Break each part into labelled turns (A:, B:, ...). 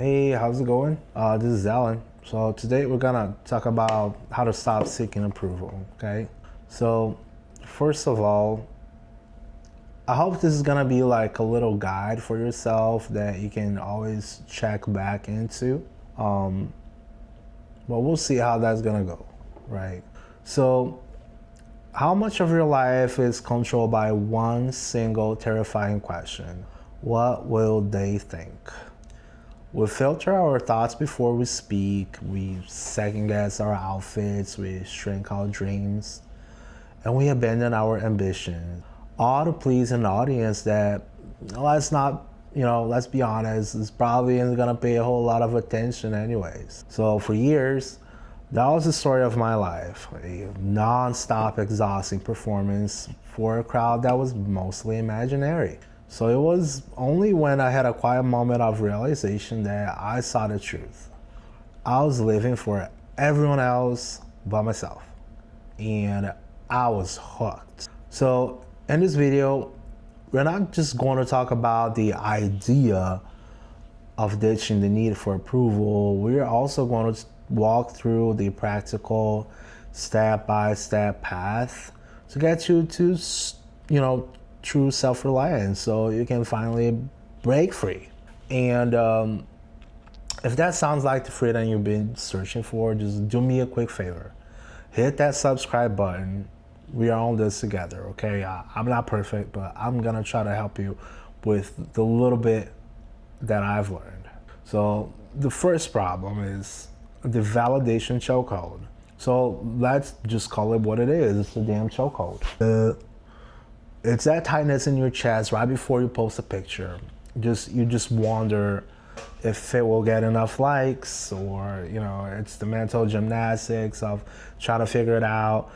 A: Hey, how's it going? This is Alan. So today we're gonna talk about how to stop seeking approval, okay? So first of all, I hope this is gonna be like a little guide for yourself that you can always check back into. But we'll see how that's gonna go, right? So how much of your life is controlled by one single terrifying question? What will they think? We filter our thoughts before we speak, we second guess our outfits, we shrink our dreams, and we abandon our ambition. All to please an audience that, let's be honest, is probably isn't gonna pay a whole lot of attention anyways. So for years, that was the story of my life, a non-stop exhausting performance for a crowd that was mostly imaginary. So it was only when I had a quiet moment of realization that I saw the truth. I was living for everyone else but myself, and I was hooked. So in this video, we're not just going to talk about the idea of ditching the need for approval. We're also going to walk through the practical step-by-step path to get you to, true self-reliance, so you can finally break free. And if that sounds like the freedom you've been searching for, just do me a quick favor. Hit that subscribe button. We are on this together, okay? I'm not perfect, but I'm gonna try to help you with the little bit that I've learned. So the first problem is the validation chokehold. So let's just call it what it is. It's the damn chokehold. It's that tightness in your chest right before you post a picture. You just wonder if it will get enough likes, or it's the mental gymnastics of trying to figure it out,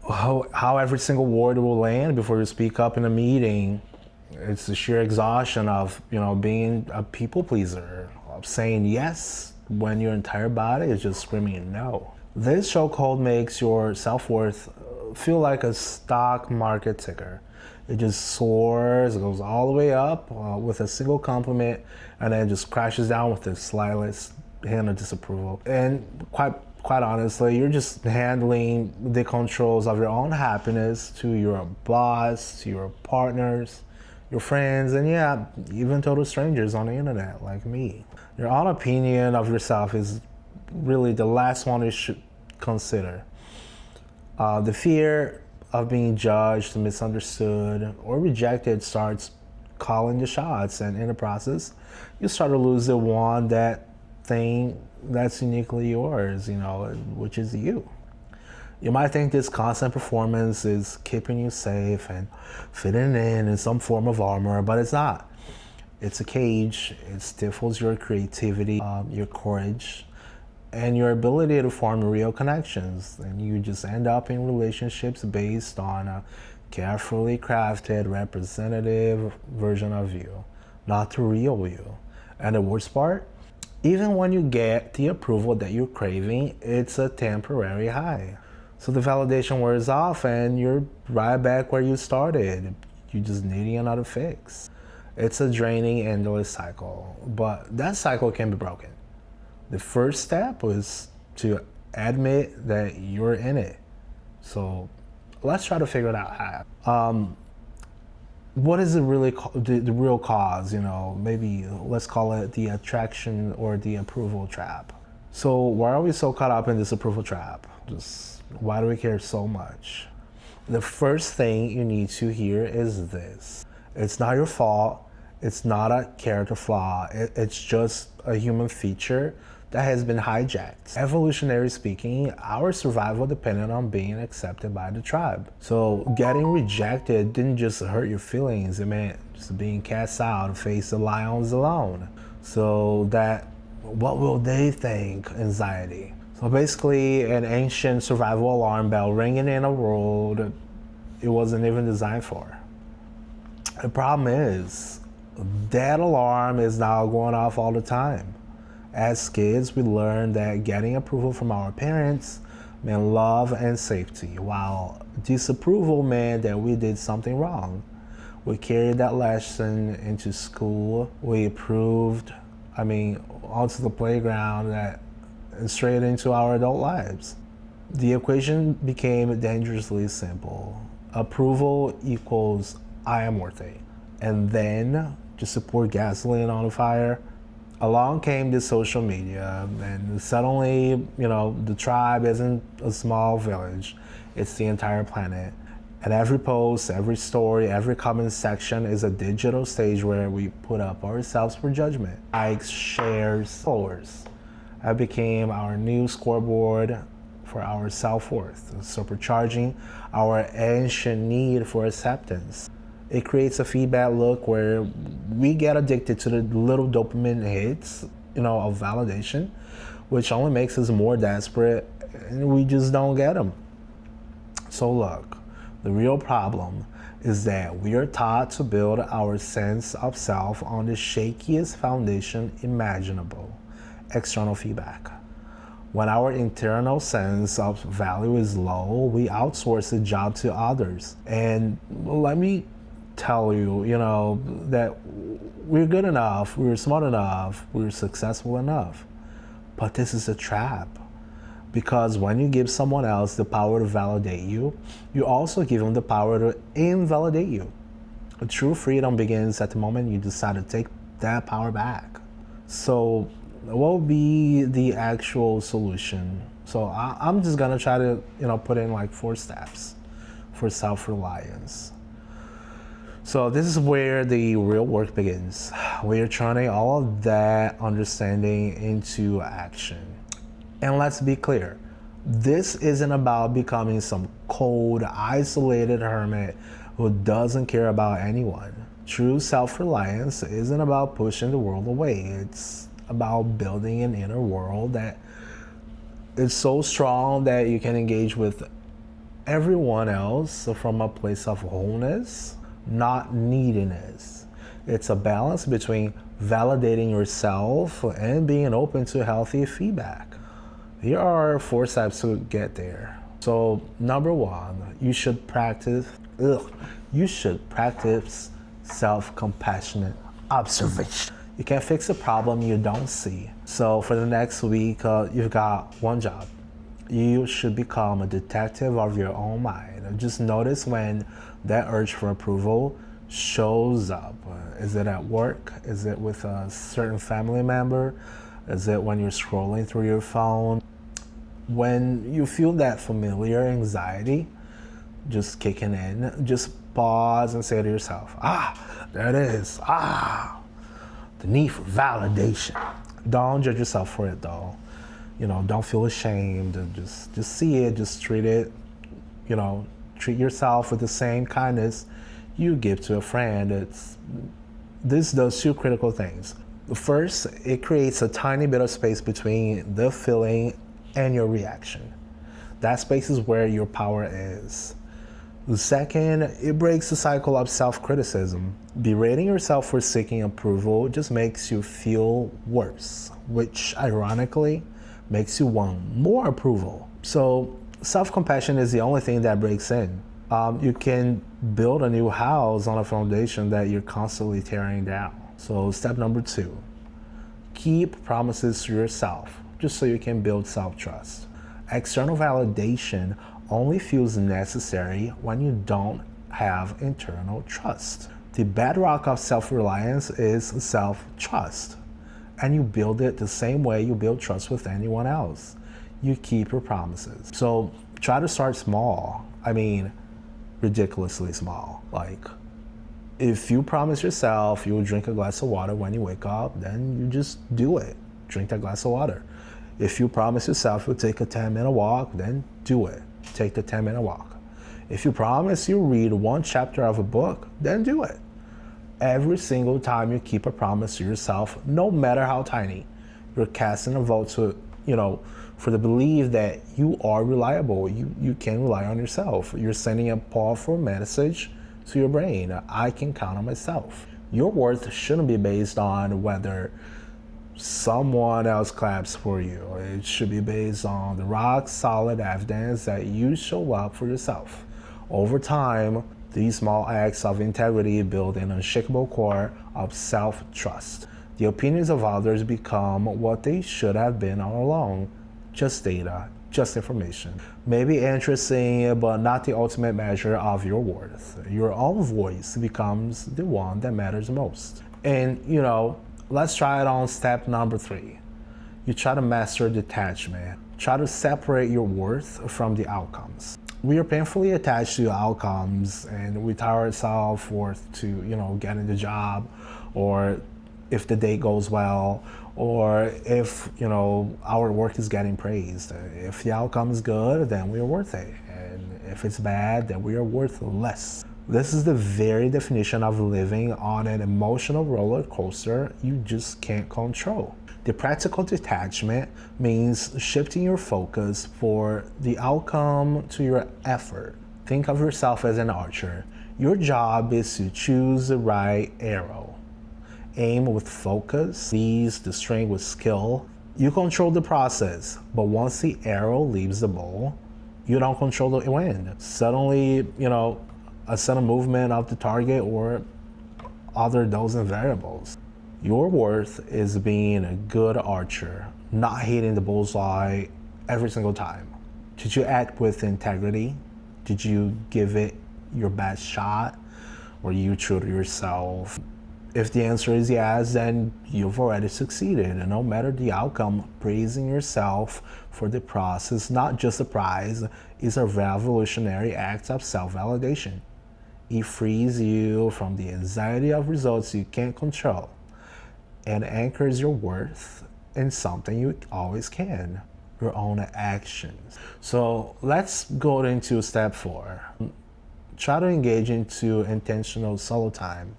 A: how every single word will land before you speak up in a meeting. It's the sheer exhaustion of being a people pleaser, of saying yes when your entire body is just screaming no. This chokehold makes your self-worth feel like a stock market ticker. It just soars, it goes all the way up with a single compliment, and then just crashes down with the slightest hint of disapproval. And quite honestly, you're just handling the controls of your own happiness to your boss, to your partners, your friends, and yeah, even total strangers on the internet like me. Your own opinion of yourself is really the last one you should consider. The fear of being judged, misunderstood, or rejected starts calling the shots, and in the process, you start to lose the one thing that's uniquely yours, which is you. You might think this constant performance is keeping you safe and fitting in some form of armor, but it's not. It's a cage. It stifles your creativity, your courage, and your ability to form real connections. And you just end up in relationships based on a carefully crafted representative version of you, not the real you. And the worst part, even when you get the approval that you're craving, it's a temporary high. So the validation wears off and you're right back where you started. You're just needing another fix. It's a draining, endless cycle, but that cycle can be broken. The first step was to admit that you're in it. So let's try to figure it out how. What is the real cause? Maybe let's call it the attraction or the approval trap. So why are we so caught up in this approval trap? Just why do we care so much? The first thing you need to hear is this. It's not your fault. It's not a character flaw. It's just a human feature that has been hijacked. Evolutionary speaking, our survival depended on being accepted by the tribe. So getting rejected didn't just hurt your feelings, it meant just being cast out to face the lions alone. So that what will they think anxiety. So basically an ancient survival alarm bell ringing in a world it wasn't even designed for. The problem is that alarm is now going off all the time. As kids, we learned that getting approval from our parents meant love and safety, while disapproval meant that we did something wrong. We carried that lesson into school. We onto the playground and straight into our adult lives. The equation became dangerously simple. Approval equals I am worthy. And then, just to pour gasoline on the fire, along came the social media, and suddenly, the tribe isn't a small village, it's the entire planet. And every post, every story, every comment section is a digital stage where we put up ourselves for judgment. Likes, shares, followers. That became our new scoreboard for our self-worth, supercharging our ancient need for acceptance. It creates a feedback loop where we get addicted to the little dopamine hits, of validation, which only makes us more desperate, and we just don't get them. So look, the real problem is that we are taught to build our sense of self on the shakiest foundation imaginable: external feedback. When our internal sense of value is low, we outsource the job to others. And let me tell you, that we're good enough, we're smart enough, we're successful enough. But this is a trap. Because when you give someone else the power to validate you, you also give them the power to invalidate you. A true freedom begins at the moment you decide to take that power back. So what would be the actual solution? So I'm just gonna try to, put in like 4 steps for self-reliance. So this is where the real work begins. We're turning all of that understanding into action. And let's be clear, this isn't about becoming some cold, isolated hermit who doesn't care about anyone. True self-reliance isn't about pushing the world away. It's about building an inner world that is so strong that you can engage with everyone else from a place of wholeness, not neediness. It's a balance between validating yourself and being open to healthy feedback. Here are 4 steps to get there. So number 1, you should practice self-compassionate observation. You can't fix a problem you don't see. So for the next week, you've got one job. You should become a detective of your own mind. Just notice when that urge for approval shows up. Is it at work? Is it with a certain family member? Is it when you're scrolling through your phone? When you feel that familiar anxiety just kicking in, just pause and say to yourself, there it is. The need for validation. Don't judge yourself for it though. Don't feel ashamed. Just see it, just treat it, treat yourself with the same kindness you give to a friend. This does 2 critical things. First, it creates a tiny bit of space between the feeling and your reaction. That space is where your power is. The second, it breaks the cycle of self-criticism. Berating yourself for seeking approval just makes you feel worse, which ironically makes you want more approval. So self-compassion is the only thing that breaks in. You can build a new house on a foundation that you're constantly tearing down. So step number 2, keep promises to yourself, just so you can build self-trust. External validation only feels necessary when you don't have internal trust. The bedrock of self-reliance is self-trust, and you build it the same way you build trust with anyone else. You keep your promises. So try to start small. Ridiculously small. Like, if you promise yourself you'll drink a glass of water when you wake up, then you just do it. Drink that glass of water. If you promise yourself you'll take a 10-minute walk, then do it. Take the 10-minute walk. If you promise you'll read 1 chapter of a book, then do it. Every single time you keep a promise to yourself, no matter how tiny, you're casting a vote to, for the belief that you are reliable. You can rely on yourself. You're sending a powerful message to your brain. I can count on myself. Your worth shouldn't be based on whether someone else claps for you. It should be based on the rock solid evidence that you show up for yourself. Over time, these small acts of integrity build an unshakable core of self-trust. The opinions of others become what they should have been all along, just data, just information. Maybe interesting, but not the ultimate measure of your worth. Your own voice becomes the one that matters most. And, let's try it on step number 3. You try to master detachment. Try to separate your worth from the outcomes. We are painfully attached to outcomes, and we tie our self-worth to, getting the job, or if the day goes well, or if, our work is getting praised. If the outcome is good, then we are worth it. And if it's bad, then we are worth less. This is the very definition of living on an emotional roller coaster you just can't control. The practical detachment means shifting your focus for the outcome to your effort. Think of yourself as an archer. Your job is to choose the right arrow. Aim with focus, seize the string with skill. You control the process, but once the arrow leaves the bow, you don't control the wind. Suddenly, a sudden movement of the target or other dozen variables. Your worth is being a good archer, not hitting the bullseye every single time. Did you act with integrity? Did you give it your best shot? Were you true to yourself? If the answer is yes, then you've already succeeded. And no matter the outcome, praising yourself for the process, not just the prize, is a revolutionary act of self-validation. It frees you from the anxiety of results you can't control and anchors your worth in something you always can, your own actions. So let's go into step 4. Try to engage into intentional solo time.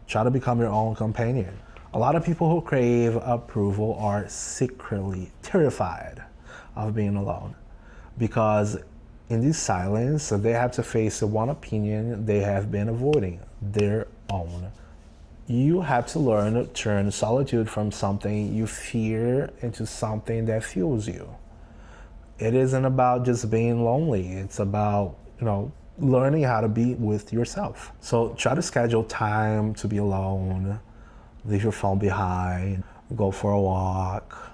A: Try to become your own companion. A lot of people who crave approval are secretly terrified of being alone, because in this silence, they have to face the one opinion they have been avoiding, their own. You have to learn to turn solitude from something you fear into something that fuels you. It isn't about just being lonely. It's about, learning how to be with yourself. So try to schedule time to be alone, leave your phone behind, go for a walk,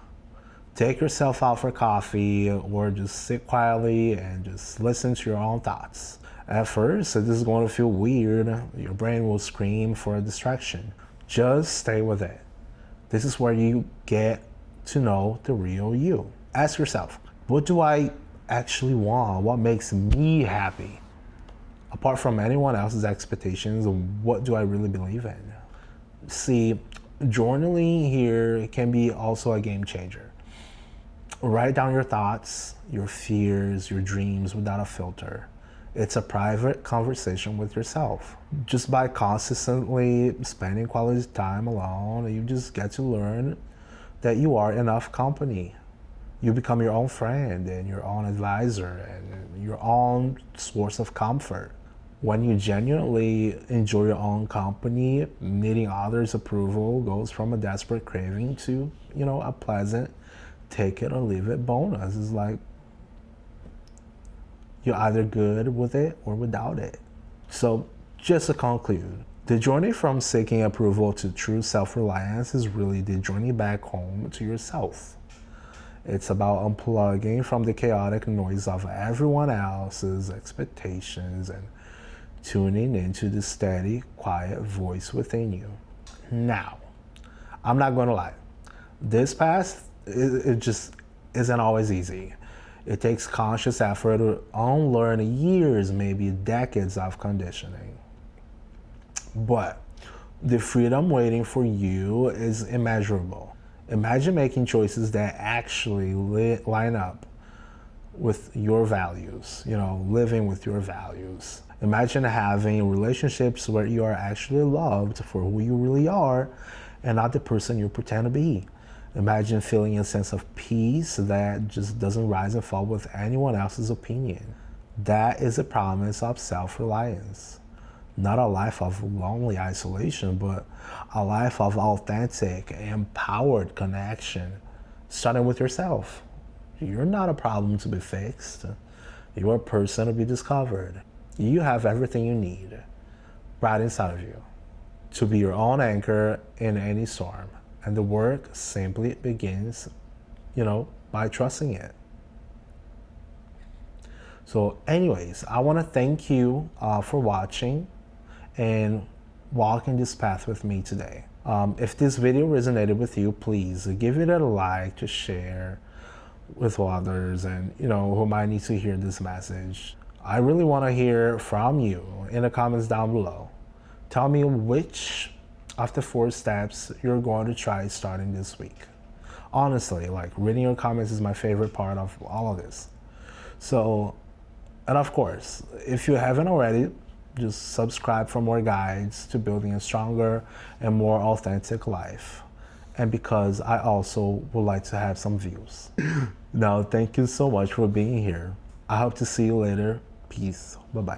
A: take yourself out for coffee, or just sit quietly and just listen to your own thoughts. At first, this is going to feel weird. Your brain will scream for a distraction. Just stay with it. This is where you get to know the real you. Ask yourself, what do I actually want? What makes me happy? Apart from anyone else's expectations, what do I really believe in? See, journaling here can be also a game changer. Write down your thoughts, your fears, your dreams without a filter. It's a private conversation with yourself. Just by consistently spending quality time alone, you just get to learn that you are enough company. You become your own friend and your own advisor and your own source of comfort. When you genuinely enjoy your own company, needing others' approval goes from a desperate craving to, a pleasant take it or leave it bonus. It's like you're either good with it or without it. So just to conclude, the journey from seeking approval to true self-reliance is really the journey back home to yourself. It's about unplugging from the chaotic noise of everyone else's expectations and tuning into the steady, quiet voice within you. Now, I'm not going to lie. This path, it just isn't always easy. It takes conscious effort to unlearn years, maybe decades of conditioning. But the freedom waiting for you is immeasurable. Imagine making choices that actually line up with your values, living with your values. Imagine having relationships where you are actually loved for who you really are and not the person you pretend to be. Imagine feeling a sense of peace that just doesn't rise and fall with anyone else's opinion. That is a promise of self-reliance. Not a life of lonely isolation, but a life of authentic, empowered connection, starting with yourself. You're not a problem to be fixed. You're a person to be discovered. You have everything you need right inside of you. to be your own anchor in any storm. And the work simply begins, by trusting it. So anyways, I want to thank you for watching and walking this path with me today. If this video resonated with you, please give it a like, to share with others, and who might need to hear this message. I really want to hear from you in the comments down below. Tell me which of the 4 steps you're going to try starting this week. Honestly, like, reading your comments is my favorite part of all of this. So, and of course, if you haven't already, just subscribe for more guides to building a stronger and more authentic life. And because I also would like to have some views. Now, thank you so much for being here. I hope to see you later. Peace. Bye-bye.